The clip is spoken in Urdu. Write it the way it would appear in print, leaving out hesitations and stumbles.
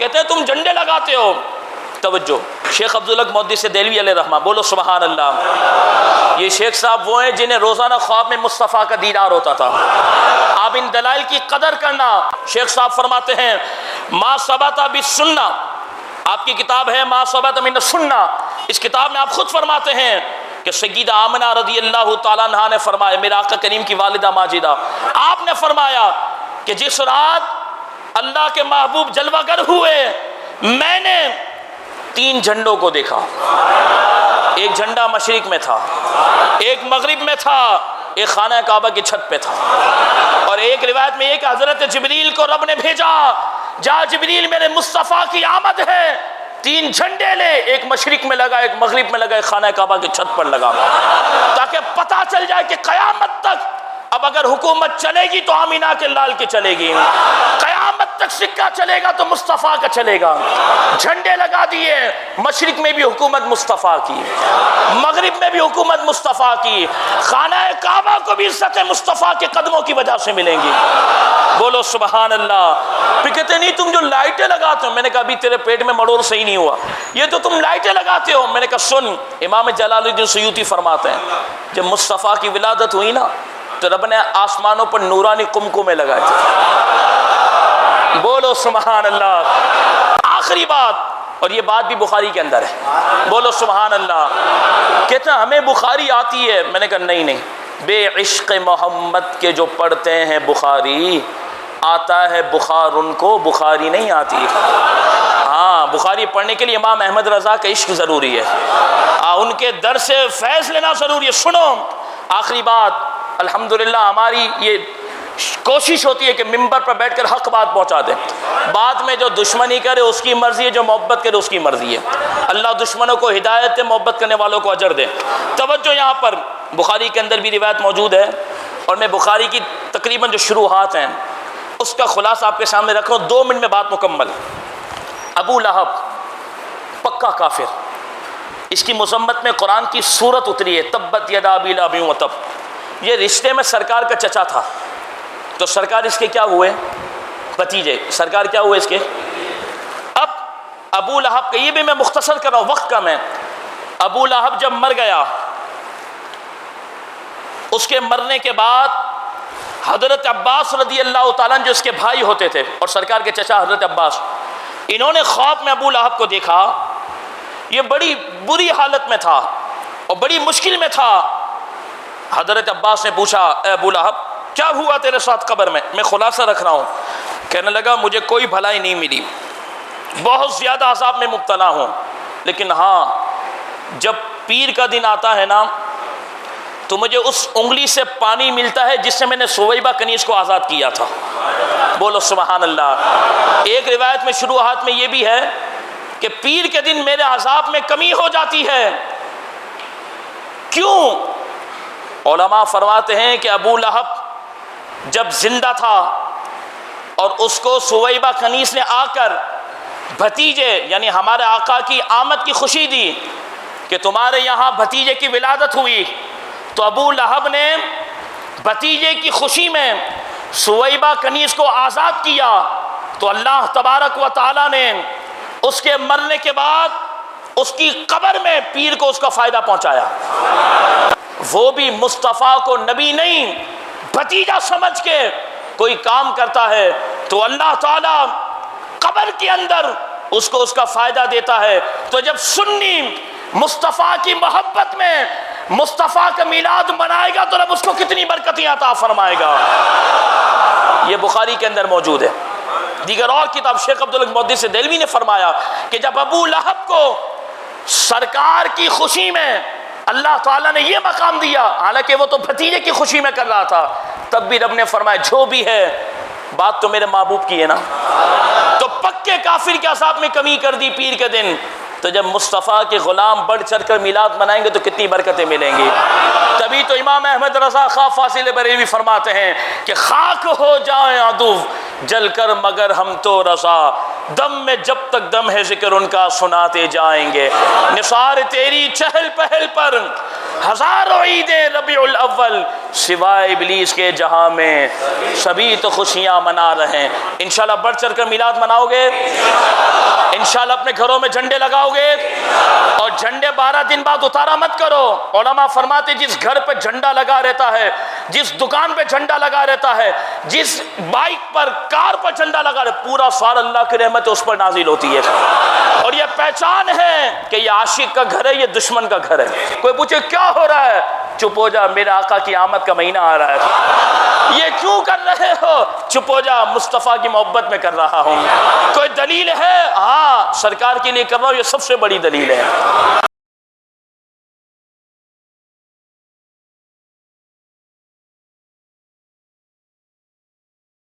کہتے ہیں تم جھنڈے لگاتے ہو. توجہ، شیخ عبدالحق محدث دہلوی علیہ رحمہ، بولو سبحان اللہ. یہ شیخ صاحب وہ ہیں جنہیں روزانہ خواب میں مصطفیٰ کا دیدار ہوتا تھا. آپ ان دلائل کی قدر کرنا. شیخ صاحب فرماتے ہیں ما ثبت بالسنہ، آپ کی کتاب ہے ما ثبت من السنہ، اس کتاب میں آپ خود فرماتے ہیں کہ سیدہ آمنہ رضی اللہ تعالیٰ عنہا نے فرمایا، میرے آقا کریم کی والدہ ماجدہ، آپ نے فرمایا کہ جس رات اللہ کے محبوب جلوہ گر ہوئے میں نے 3 جھنڈوں کو دیکھا. ایک جھنڈا مشرق میں تھا، ایک مغرب میں تھا، ایک خانہ کعبہ کی چھت پہ تھا. اور ایک روایت میں یہ کہ حضرت جبریل کو رب نے بھیجا، جا جبریل میرے مصطفیٰ کی آمد ہے، 3 جھنڈے لے، ایک مشرق میں لگا، ایک مغرب میں لگا، ایک خانہ کعبہ کی چھت پر لگا، تاکہ پتہ چل جائے کہ قیامت تک اب اگر حکومت چلے گی تو آمینہ کے لال کی چلے گی، قیامت تک سکہ چلے گا تو مصطفیٰ کا چلے گا. جھنڈے لگا دیے، مشرق میں بھی حکومت مصطفیٰ کی، مغرب میں بھی حکومت مصطفیٰ کی، خانہ کعبہ کو بھی عزت مصطفیٰ کے قدموں کی وجہ سے ملیں گی. بولو سبحان اللہ. پھر کہتے نہیں تم جو لائٹیں لگاتے ہو، میں نے کہا ابھی تیرے پیٹ میں مڑور صحیح نہیں ہوا، یہ تو تم لائٹیں لگاتے ہو. میں نے کہا سن، امام جلال الدین سیوطی فرماتے ہیں جب مصطفیٰ کی ولادت ہوئی نا تو رب نے آسمانوں پر نورانی قمقمے لگائے تھے. بولو سبحان اللہ. آخری بات، اور یہ بات بھی بخاری کے اندر ہے، بولو سبحان اللہ. کہتے ہیں ہمیں بخاری آتی ہے. میں نے کہا نہیں، بے عشق محمد کے جو پڑھتے ہیں بخاری آتا ہے بخار، ان کو بخاری نہیں آتی. ہاں، بخاری پڑھنے کے لیے امام احمد رضا کا عشق ضروری ہے، ان کے در سے فیض لینا ضروری ہے. سنو آخری بات، الحمدللہ ہماری یہ کوشش ہوتی ہے کہ ممبر پر بیٹھ کر حق بات پہنچا دیں. بعد میں جو دشمنی کرے اس کی مرضی ہے، جو محبت کرے اس کی مرضی ہے. اللہ دشمنوں کو ہدایت دے، محبت کرنے والوں کو اجر دے. توجہ، یہاں پر بخاری کے اندر بھی روایت موجود ہے، اور میں بخاری کی تقریباً جو شروحات ہیں اس کا خلاصہ آپ کے سامنے رکھ رہا ہوں. 2 منٹ میں بات مکمل. ابو لہب پکا کافر، اس کی مذمت میں قرآن کی سورت اتری ہے، تبت یدا ابی لہب وتب. یہ رشتے میں سرکار کا چچا تھا، تو سرکار اس کے کیا ہوئے؟ بھتیجے. سرکار کیا ہوئے اس کے؟ اب ابو لہب کا، یہ بھی میں مختصر کر رہا ہوں، وقت کم ہے. ابو لہب جب مر گیا، اس کے مرنے کے بعد حضرت عباس رضی اللہ تعالیٰ جو اس کے بھائی ہوتے تھے اور سرکار کے چچا حضرت عباس، انہوں نے خواب میں ابو لہب کو دیکھا. یہ بڑی بری حالت میں تھا اور بڑی مشکل میں تھا. حضرت عباس نے پوچھا اے ابو لہب کیا ہوا تیرے ساتھ قبر میں؟ میں خلاصہ رکھ رہا ہوں. کہنے لگا مجھے کوئی بھلائی نہیں ملی، بہت زیادہ عذاب میں مبتلا ہوں، لیکن ہاں جب پیر کا دن آتا ہے نا تو مجھے اس انگلی سے پانی ملتا ہے جس سے میں نے سویبہ کنیز کو آزاد کیا تھا. بولو سبحان اللہ. ایک روایت میں شروحات میں یہ بھی ہے کہ پیر کے دن میرے عذاب میں کمی ہو جاتی ہے. کیوں؟ علماء فرماتے ہیں کہ ابو لہب جب زندہ تھا اور اس کو سویبہ کنیز نے آ کر بھتیجے یعنی ہمارے آقا کی آمد کی خوشی دی کہ تمہارے یہاں بھتیجے کی ولادت ہوئی، تو ابو لہب نے بھتیجے کی خوشی میں سویبہ کنیز کو آزاد کیا. تو اللہ تبارک و تعالی نے اس کے مرنے کے بعد اس کی قبر میں پیر کو اس کا فائدہ پہنچایا. وہ بھی مصطفیٰ کو نبی نہیں بھتیجا سمجھ کے کوئی کام کرتا ہے تو اللہ تعالیٰ قبر کے اندر اس کو اس کا فائدہ دیتا ہے. تو جب سنی مصطفیٰ کی محبت میں مصطفیٰ کا میلاد منائے گا تو رب اس کو کتنی برکتیں عطا فرمائے گا. یہ بخاری کے اندر موجود ہے. دیگر اور کتاب شیخ عبدالحق محدث دہلوی نے فرمایا کہ جب ابو لہب کو سرکار کی خوشی میں اللہ تعالیٰ نے یہ مقام دیا، حالانکہ وہ تو بھتیجے کی خوشی میں کر رہا تھا، تب بھی رب نے فرمایا جو بھی ہے بات تو میرے محبوب کی ہے نا. تو پکے کافر کے عذاب میں کمی کر دی پیر کے دن. تو جب مصطفیٰ کے غلام بڑھ چڑھ کر میلاد منائیں گے تو کتنی برکتیں ملیں گی. تبھی تو امام احمد رضا خواہ فاضل بریلوی فرماتے ہیں کہ خاک ہو جائیں عدو جل کر مگر ہم تو رضا، دم میں جب تک دم ہے ذکر ان کا سناتے جائیں گے. نثار تیری چہل پہل پر ہزاروں عید ربیع الاول سوائے ابلیس کے جہاں میں سبھی تو خوشیاں منا رہے ہیں. انشاءاللہ بڑھ چڑھ کر میلاد مناؤ گے؟ انشاءاللہ اپنے گھروں میں جھنڈے لگاؤ گے؟ اور جھنڈے 12 دن بعد اتارا مت کرو. علماء فرماتے جس گھر پہ جھنڈا لگا رہتا ہے، جس دکان پہ جھنڈا لگا رہتا ہے، جس بائک پر کار پر جھنڈا لگا رہتا ہے، پورا سال اللہ کی رحمت اس پر نازل ہوتی ہے. اور یہ پہچان ہے کہ یہ عاشق کا گھر ہے، یہ دشمن کا گھر ہے. کوئی پوچھے کیا ہو رہا ہے؟ چپ ہو جا، میرے آقا کی آمد کا مہینہ آ رہا ہے. یہ کیوں کر رہے ہو؟ چپ ہو جا، مصطفیٰ کی محبت میں کر رہا ہوں. کوئی دلیل ہے؟ ہاں، سرکار کے لیے کر رہا ہوں، یہ سب سے بڑی دلیل ہے.